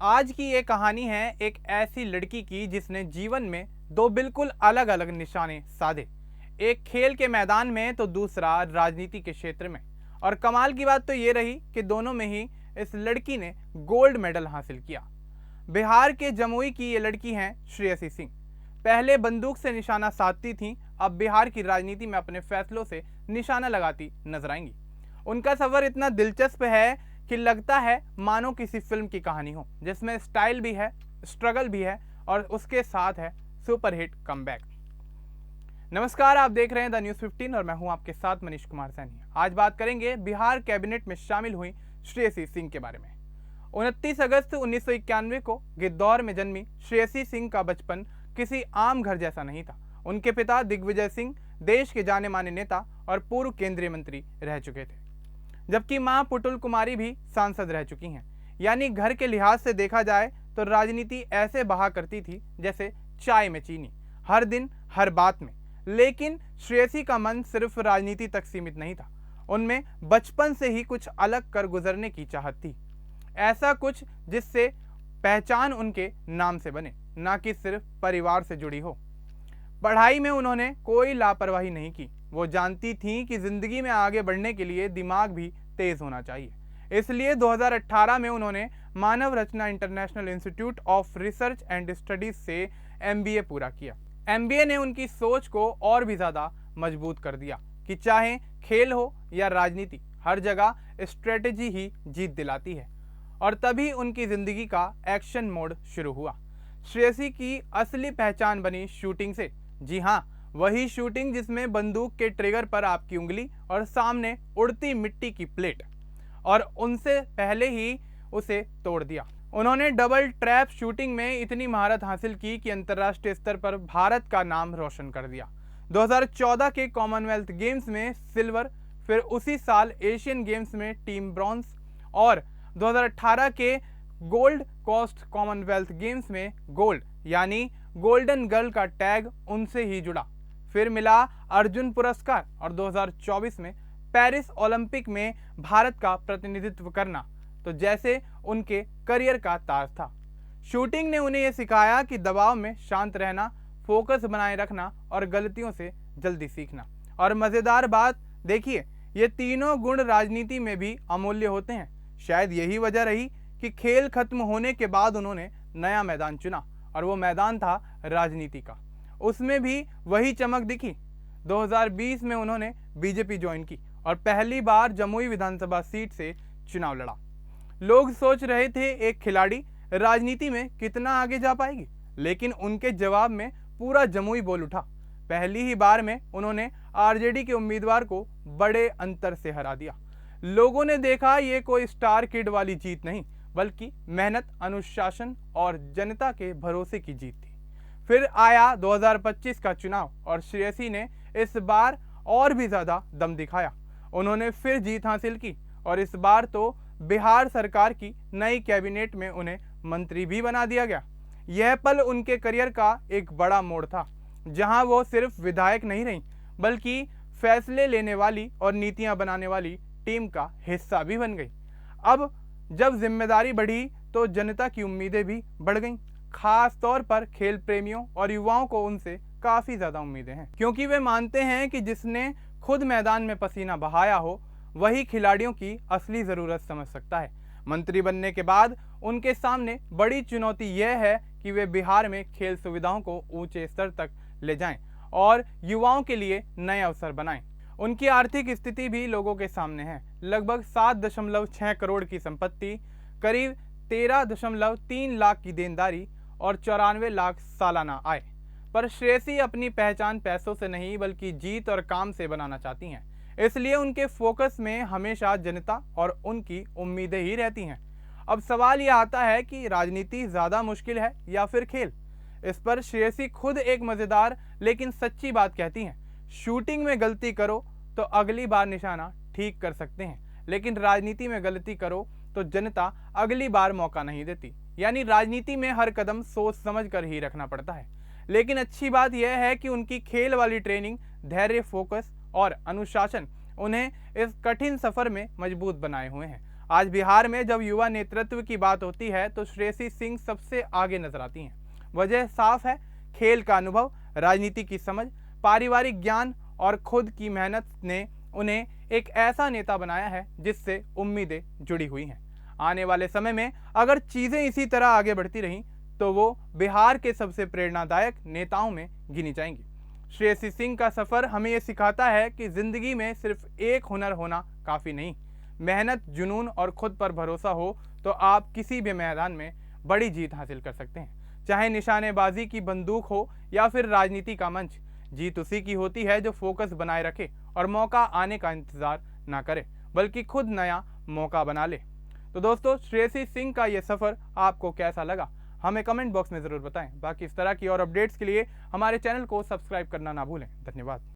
आज की ये कहानी है एक ऐसी लड़की की जिसने जीवन में दो बिल्कुल अलग अलग निशाने साधे। एक खेल के मैदान में तो दूसरा राजनीति के क्षेत्र में। और कमाल की बात तो ये रही कि दोनों में ही इस लड़की ने गोल्ड मेडल हासिल किया। बिहार के जमुई की ये लड़की हैं श्रेयसी सिंह। पहले बंदूक से निशाना साधती थीं, अब बिहार की राजनीति में अपने फैसलों से निशाना लगाती नजर आएंगी। उनका सफर इतना दिलचस्प है कि लगता है मानो किसी फिल्म की कहानी हो, जिसमें स्टाइल भी है, स्ट्रगल भी है और उसके साथ है सुपरहिट कमबैक। नमस्कार, आप देख रहे हैं द न्यूज़ 15 और मैं हूं आपके साथ मनीष कुमार सैनी। आज बात करेंगे बिहार कैबिनेट में शामिल हुई श्रेयसी सिंह के बारे में। 29 अगस्त 1991 को गिद्धौर में जन्मी श्रेयसी सिंह का बचपन किसी आम घर जैसा नहीं था। उनके पिता दिग्विजय सिंह देश के जाने माने नेता और पूर्व केंद्रीय मंत्री रह चुके थे, जबकि मां पुतुल कुमारी भी सांसद रह चुकी हैं। यानी घर के लिहाज से देखा जाए तो राजनीति ऐसे बहा करती थी जैसे चाय में चीनी, हर दिन हर बात में। लेकिन श्रेयसी का मन सिर्फ राजनीति तक सीमित नहीं था। उनमें बचपन से ही कुछ अलग कर गुजरने की चाहत थी, ऐसा कुछ जिससे पहचान उनके नाम से बने, ना कि सिर्फ परिवार से जुड़ी हो। पढ़ाई में उन्होंने कोई लापरवाही नहीं की। वो जानती थीं कि जिंदगी में आगे बढ़ने के लिए दिमाग भी तेज होना चाहिए। इसलिए 2018 में उन्होंने Manav Rachna international institute of research and studies से MBA पूरा किया। MBA ने उनकी सोच को और भी ज़्यादा मजबूत कर दिया कि चाहे खेल हो या राजनीति, हर जगह स्ट्रेटेजी ही जीत दिलाती है। और तभी उनकी ज़िंदगी का एक्शन मोड शुरू हुआ। श्रेयसी की असली पहचान बनी शूटिंग से। जी हाँ, वही शूटिंग जिसमें बंदूक के ट्रिगर पर आपकी उंगली और सामने उड़ती मिट्टी की प्लेट, और उनसे पहले ही उसे तोड़ दिया। उन्होंने डबल ट्रैप शूटिंग में इतनी महारत हासिल की कि अंतर्राष्ट्रीय स्तर पर भारत का नाम रोशन कर दिया। 2014 के कॉमनवेल्थ गेम्स में सिल्वर, फिर उसी साल एशियन गेम्स में टीम ब्रॉन्ज और 2018 के गोल्ड कोस्ट कॉमनवेल्थ गेम्स में गोल्ड, यानी गोल्डन गर्ल का टैग उनसे ही जुड़ा। फिर मिला अर्जुन पुरस्कार और 2024 में पेरिस ओलंपिक में भारत का प्रतिनिधित्व करना तो जैसे उनके करियर का ताज था। शूटिंग ने उन्हें यह सिखाया कि दबाव में शांत रहना, फोकस बनाए रखना और गलतियों से जल्दी सीखना। और मज़ेदार बात देखिए, ये तीनों गुण राजनीति में भी अमूल्य होते हैं। शायद यही वजह रही कि खेल खत्म होने के बाद उन्होंने नया मैदान चुना, और वो मैदान था राजनीति का। उसमें भी वही चमक दिखी। 2020 में उन्होंने बीजेपी ज्वाइन की और पहली बार जमुई विधानसभा सीट से चुनाव लड़ा। लोग सोच रहे थे एक खिलाड़ी राजनीति में कितना आगे जा पाएगी, लेकिन उनके जवाब में पूरा जमुई बोल उठा। पहली ही बार में उन्होंने RJD के उम्मीदवार को बड़े अंतर से हरा दिया। लोगों ने देखा ये कोई स्टार किड वाली जीत नहीं, बल्कि मेहनत, अनुशासन और जनता के भरोसे की जीत थी। फिर आया 2025 का चुनाव और श्रेयसी ने इस बार और भी ज़्यादा दम दिखाया। उन्होंने फिर जीत हासिल की और इस बार तो बिहार सरकार की नई कैबिनेट में उन्हें मंत्री भी बना दिया गया। यह पल उनके करियर का एक बड़ा मोड़ था, जहां वो सिर्फ विधायक नहीं रहीं, बल्कि फैसले लेने वाली और नीतियां बनाने वाली टीम का हिस्सा भी बन गई। अब जब जिम्मेदारी बढ़ी तो जनता की उम्मीदें भी बढ़ गईं। खास तौर पर खेल प्रेमियों और युवाओं को उनसे काफ़ी ज़्यादा उम्मीदें हैं, क्योंकि वे मानते हैं कि जिसने खुद मैदान में पसीना बहाया हो वही खिलाड़ियों की असली ज़रूरत समझ सकता है। मंत्री बनने के बाद उनके सामने बड़ी चुनौती यह है कि वे बिहार में खेल सुविधाओं को ऊंचे स्तर तक ले जाएं और युवाओं के लिए नए अवसर बनाएं। उनकी आर्थिक स्थिति भी लोगों के सामने है। लगभग 7.6 करोड़ की संपत्ति, करीब 13.3 लाख की देनदारी और 94 लाख सालाना आय। पर श्रेयसी अपनी पहचान पैसों से नहीं बल्कि जीत और काम से बनाना चाहती हैं। इसलिए उनके फोकस में हमेशा जनता और उनकी उम्मीदें ही रहती हैं। अब सवाल यह आता है कि राजनीति ज़्यादा मुश्किल है या फिर खेल। इस पर श्रेयसी खुद एक मज़ेदार लेकिन सच्ची बात कहती हैं। शूटिंग में गलती करो तो अगली बार निशाना ठीक कर सकते हैं, लेकिन राजनीति में गलती करो तो जनता अगली बार मौका नहीं देती। यानी राजनीति में हर कदम सोच समझ कर ही रखना पड़ता है। लेकिन अच्छी बात यह है कि उनकी खेल वाली ट्रेनिंग, धैर्य, फोकस और अनुशासन उन्हें इस कठिन सफर में मजबूत बनाए हुए हैं। आज बिहार में जब युवा नेतृत्व की बात होती है तो श्रेयसी सिंह सबसे आगे नजर आती हैं। वजह साफ है, खेल का अनुभव, राजनीति की समझ, पारिवारिक ज्ञान और खुद की मेहनत ने उन्हें एक ऐसा नेता बनाया है जिससे उम्मीदें जुड़ी हुई हैं। आने वाले समय में अगर चीजें इसी तरह आगे बढ़ती रहीं तो वो बिहार के सबसे प्रेरणादायक नेताओं में गिनी जाएंगी। श्रेयसी सिंह का सफर हमें ये सिखाता है कि जिंदगी में सिर्फ एक हुनर होना काफी नहीं, मेहनत, जुनून और खुद पर भरोसा हो तो आप किसी भी मैदान में बड़ी जीत हासिल कर सकते हैं। चाहे निशानेबाजी की बंदूक हो या फिर राजनीति का मंच, जीत उसी की होती है जो फोकस बनाए रखे और मौका आने का इंतजार ना करे बल्कि खुद नया मौका बना ले। तो दोस्तों, श्रेयसी सिंह का ये सफर आपको कैसा लगा, हमें कमेंट बॉक्स में जरूर बताएं। बाकी इस तरह की और अपडेट्स के लिए हमारे चैनल को सब्सक्राइब करना ना भूलें। धन्यवाद।